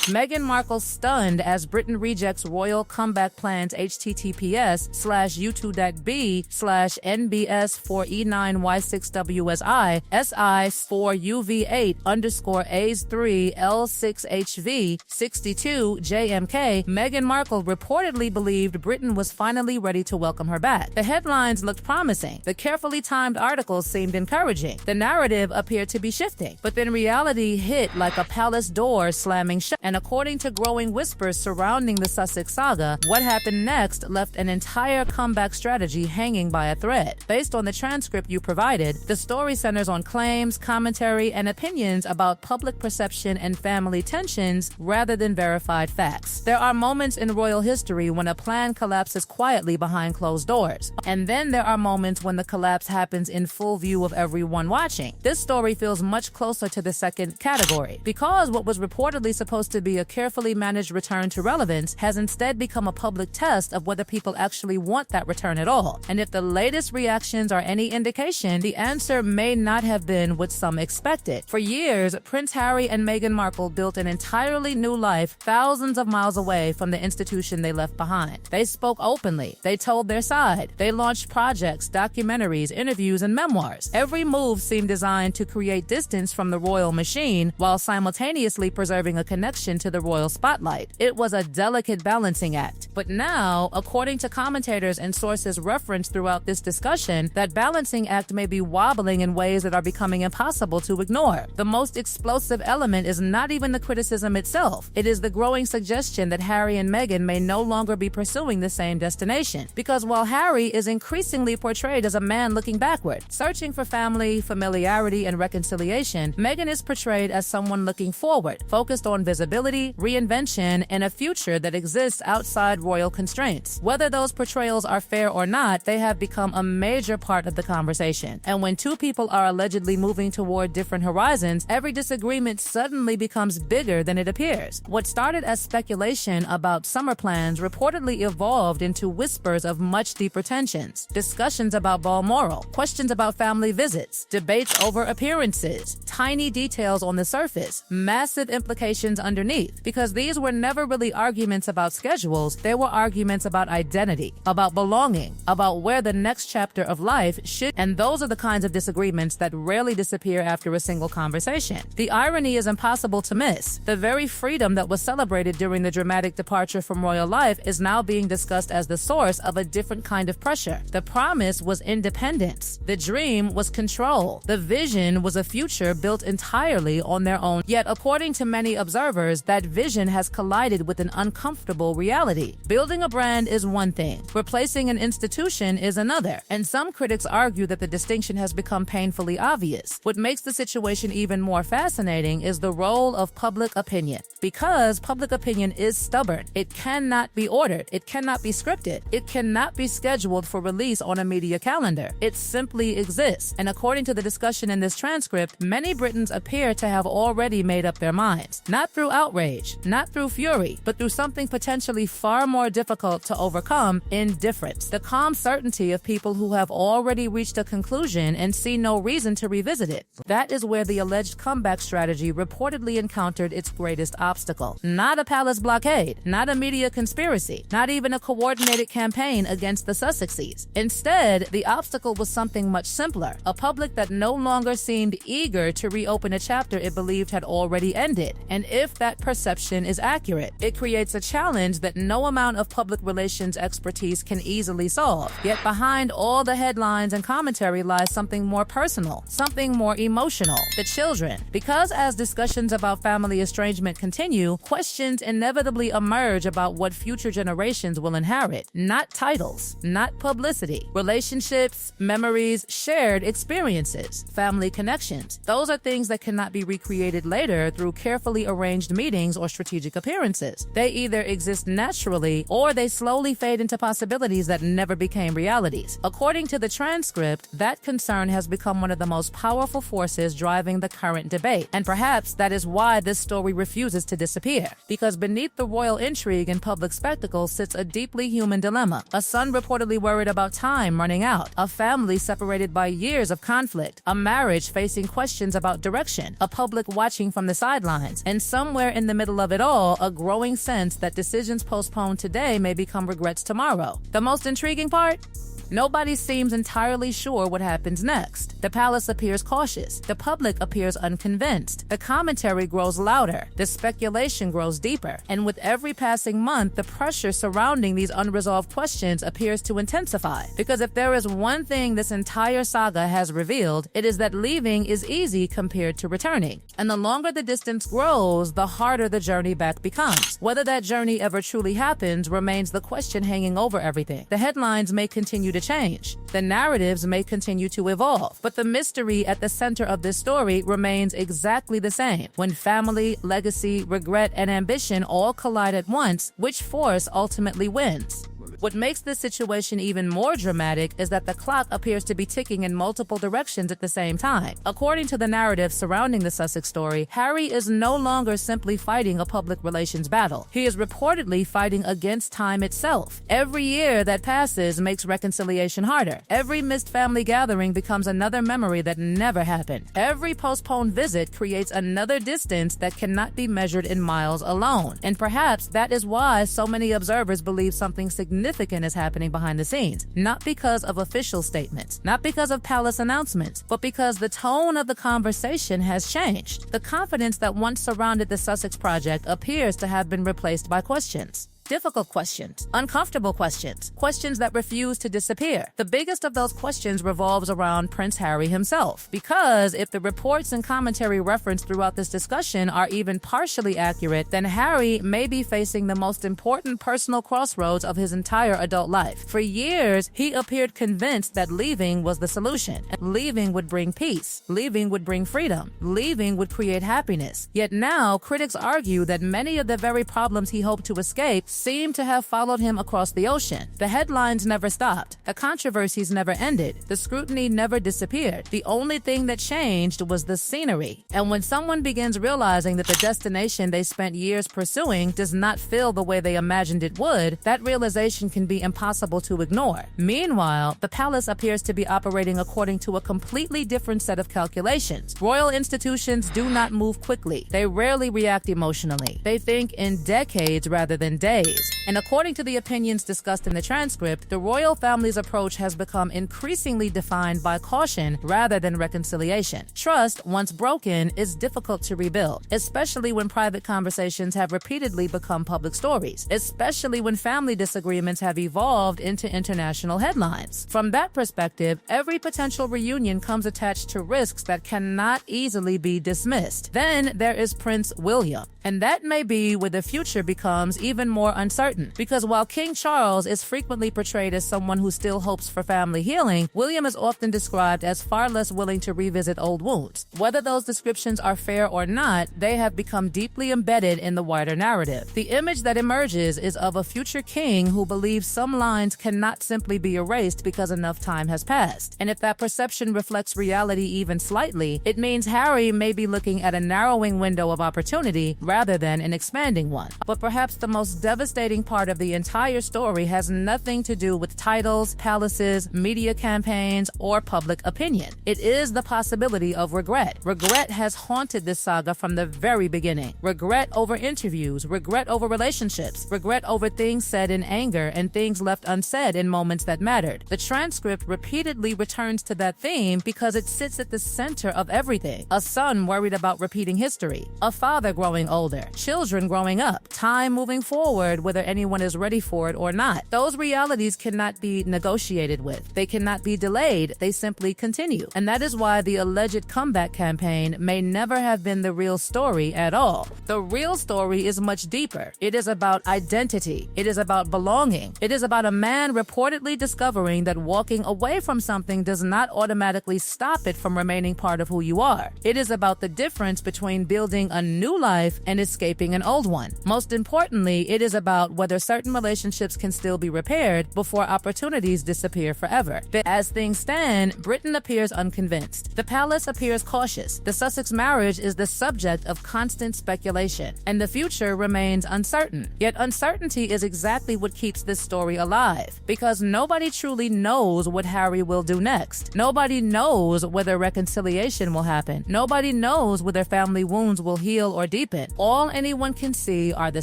Meghan Markle stunned as Britain rejects royal comeback plans. https:/u2.b/nbs4e9y6wsi si4uv8_a6hv62jmk. Meghan Markle reportedly believed Britain was finally ready to welcome her back. The headlines looked promising. The carefully timed articles seemed encouraging. The narrative appeared to be shifting. But then reality hit like a palace door slamming shut. And according to growing whispers surrounding the Sussex saga, what happened next left an entire comeback strategy hanging by a thread. Based on the transcript you provided, the story centers on claims, commentary, and opinions about public perception and family tensions rather than verified facts. There are moments in royal history when a plan collapses quietly behind closed doors. And then there are moments when the collapse happens in full view of everyone watching. This story feels much closer to the second category, because what was reportedly supposed to be a carefully managed return to relevance has instead become a public test of whether people actually want that return at all. And if the latest reactions are any indication, the answer may not have been what some expected. For years, Prince Harry and Meghan Markle built an entirely new life thousands of miles away from the institution they left behind. They spoke openly. They told their side. They launched projects, documentaries, interviews, and memoirs. Every move seemed designed to create distance from the royal machine while simultaneously preserving a connection to the royal spotlight. It was a delicate balancing act. But now, according to commentators and sources referenced throughout this discussion, that balancing act may be wobbling in ways that are becoming impossible to ignore. The most explosive element is not even the criticism itself. It is the growing suggestion that Harry and Meghan may no longer be pursuing the same destination. Because while Harry is increasingly portrayed as a man looking backward, searching for family, familiarity, and reconciliation, Meghan is portrayed as someone looking forward, focused on visibility, reinvention, and a future that exists outside royal constraints. Whether those portrayals are fair or not, they have become a major part of the conversation. And when two people are allegedly moving toward different horizons, every disagreement suddenly becomes bigger than it appears. What started as speculation about summer plans reportedly evolved into whispers of much deeper tensions, discussions about Balmoral, questions about family visits, debates over appearances, tiny details on the surface, massive implications underneath, because these were never really arguments about schedules. They were arguments about identity, about belonging, about where the next chapter of life should, and those are the kinds of disagreements that rarely disappear after a single conversation. The irony is impossible to miss. The very freedom that was celebrated during the dramatic departure from royal life is now being discussed as the source of a different kind of pressure. The promise was independence. The dream was control. The vision was a future built entirely on their own. Yet, according to many observers, that vision has collided with an uncomfortable reality. Building a brand is one thing. Replacing an institution is another. And some critics argue that the distinction has become painfully obvious. What makes the situation even more fascinating is the role of public opinion. Because public opinion is stubborn. It cannot be ordered. It cannot be scripted. It cannot be scheduled for release on a media calendar. It simply exists. And according to the discussion in this transcript, many Britons appear to have already made up their minds. Not through outrage, not through fury, but through something potentially far more difficult to overcome: indifference. The calm certainty of people who have already reached a conclusion and see no reason to revisit it. That is where the alleged comeback strategy reportedly encountered its greatest obstacle. Not a palace blockade, not a media conspiracy, not even a coordinated campaign against the Sussexes. Instead, the obstacle was something much simpler: a public that no longer seemed eager to reopen a chapter it believed had already ended. And if that perception is accurate, it creates a challenge that no amount of public relations expertise can easily solve. Yet behind all the headlines and commentary lies something more personal, something more emotional: the children. Because as discussions about family estrangement continue, questions inevitably emerge about what future generations will inherit. Not titles, not publicity, relationships, memories, shared experiences, family connections. Those are things that cannot be recreated later through carefully arranged meetings or strategic appearances. They either exist naturally or they slowly fade into possibilities that never became realities. According to the transcript, that concern has become one of the most powerful forces driving the current debate. And perhaps that is why this story refuses to disappear. Because beneath the royal intrigue and public spectacle sits a deeply human dilemma. A son reportedly worried about time running out. A family separated by years of conflict. A marriage facing questions about direction. A public watching from the sidelines. And somewhere in the middle of it all, a growing sense that decisions postponed today may become regrets tomorrow. The most intriguing part? Nobody seems entirely sure what happens next. The palace appears cautious. The public appears unconvinced. The commentary grows louder. The speculation grows deeper. And with every passing month, the pressure surrounding these unresolved questions appears to intensify. Because if there is one thing this entire saga has revealed, it is that leaving is easy compared to returning. And the longer the distance grows, the harder the journey back becomes. Whether that journey ever truly happens remains the question hanging over everything. The headlines may continue to change. The narratives may continue to evolve, but the mystery at the center of this story remains exactly the same. When family, legacy, regret, and ambition all collide at once, which force ultimately wins? What makes this situation even more dramatic is that the clock appears to be ticking in multiple directions at the same time. According to the narrative surrounding the Sussex story, Harry is no longer simply fighting a public relations battle. He is reportedly fighting against time itself. Every year that passes makes reconciliation harder. Every missed family gathering becomes another memory that never happened. Every postponed visit creates another distance that cannot be measured in miles alone. And perhaps that is why so many observers believe something significant is happening behind the scenes, not because of official statements, not because of palace announcements, but because the tone of the conversation has changed. The confidence that once surrounded the Sussex project appears to have been replaced by questions. Difficult questions, uncomfortable questions, questions that refuse to disappear. The biggest of those questions revolves around Prince Harry himself. Because if the reports and commentary referenced throughout this discussion are even partially accurate, then Harry may be facing the most important personal crossroads of his entire adult life. For years, he appeared convinced that leaving was the solution. Leaving would bring peace. Leaving would bring freedom. Leaving would create happiness. Yet now, critics argue that many of the very problems he hoped to escape seem to have followed him across the ocean. The headlines never stopped. The controversies never ended. The scrutiny never disappeared. The only thing that changed was the scenery. And when someone begins realizing that the destination they spent years pursuing does not feel the way they imagined it would, that realization can be impossible to ignore. Meanwhile, the palace appears to be operating according to a completely different set of calculations. Royal institutions do not move quickly. They rarely react emotionally. They think in decades rather than days. And according to the opinions discussed in the transcript, the royal family's approach has become increasingly defined by caution rather than reconciliation. Trust, once broken, is difficult to rebuild, especially when private conversations have repeatedly become public stories, especially when family disagreements have evolved into international headlines. From that perspective, every potential reunion comes attached to risks that cannot easily be dismissed. Then there is Prince William, and that may be where the future becomes even more uncertain, because while King Charles is frequently portrayed as someone who still hopes for family healing, William is often described as far less willing to revisit old wounds. Whether those descriptions are fair or not, they have become deeply embedded in the wider narrative. The image that emerges is of a future king who believes some lines cannot simply be erased because enough time has passed. And if that perception reflects reality even slightly, it means Harry may be looking at a narrowing window of opportunity rather than an expanding one. But perhaps the most devastating part of the entire story has nothing to do with titles, palaces, media campaigns, or public opinion. It is the possibility of regret. Regret has haunted this saga from the very beginning. Regret over interviews, regret over relationships, regret over things said in anger and things left unsaid in moments that mattered. The transcript repeatedly returns to that theme because it sits at the center of everything. A son worried about repeating history, a father growing older, children growing up, time moving forward whether anyone is ready for it or not. Those realities cannot be negotiated with. They cannot be delayed. They simply continue. And that is why the alleged comeback campaign may never have been the real story at all. The real story is much deeper. It is about identity. It is about belonging. It is about a man reportedly discovering that walking away from something does not automatically stop it from remaining part of who you are. It is about the difference between building a new life and escaping an old one. Most importantly, it is about whether certain relationships can still be repaired before opportunities disappear forever. But as things stand, Britain appears unconvinced. The palace appears cautious. The Sussex marriage is the subject of constant speculation, and the future remains uncertain. Yet uncertainty is exactly what keeps this story alive, because nobody truly knows what Harry will do next. Nobody knows whether reconciliation will happen. Nobody knows whether family wounds will heal or deepen. All anyone can see are the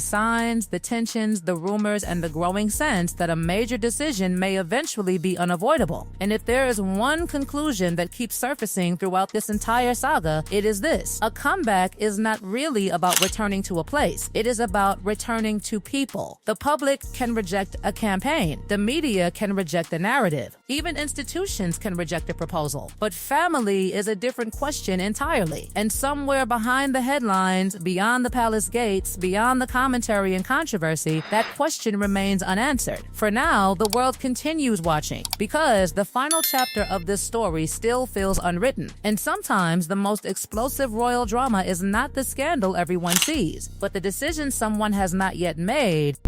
signs, the tensions, the rumors, and the growing sense that a major decision may eventually be unavoidable. And if there is one conclusion that keeps surfacing throughout this entire saga, it is this: a comeback is not really about returning to a place. It is about returning to people. The public can reject a campaign. The media can reject the narrative. Even institutions can reject a proposal. But family is a different question entirely. And somewhere behind the headlines, beyond the palace gates, beyond the commentary and controversy, that question remains unanswered. For now, the world continues watching, because the final chapter of this story still feels unwritten. And sometimes the most explosive royal drama is not the scandal everyone sees, but the decision someone has not yet made